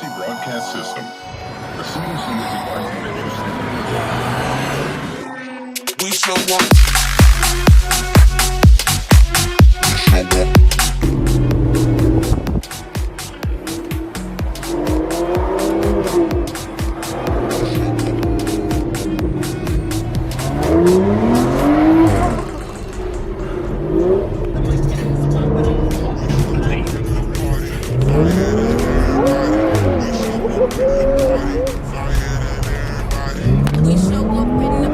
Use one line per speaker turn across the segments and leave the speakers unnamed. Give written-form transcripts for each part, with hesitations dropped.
Frequency Broadcast System. Receiving some devices interested.
We show up.
We show up in the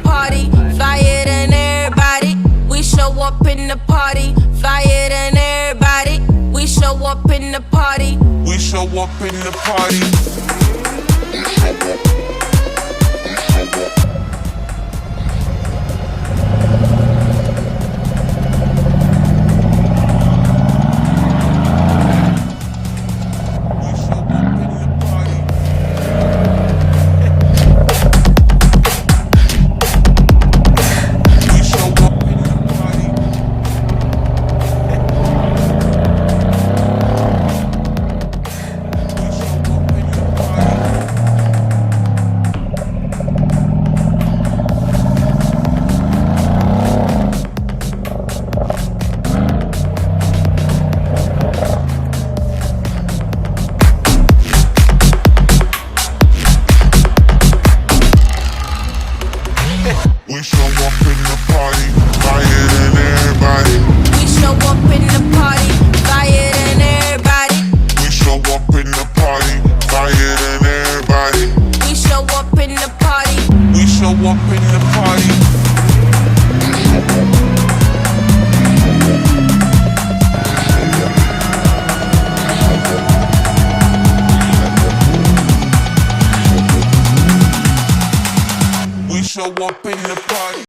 party, flyer than everybody. We show up in the party, flyer than everybody. We show up in the party.
We show up in the party. We show up in the party, flyer than everybody.
We show up in the party, flyer than everybody.
We show up in the party, flyer than everybody.
We show up in the party.
We show up in the party. We show up in the party.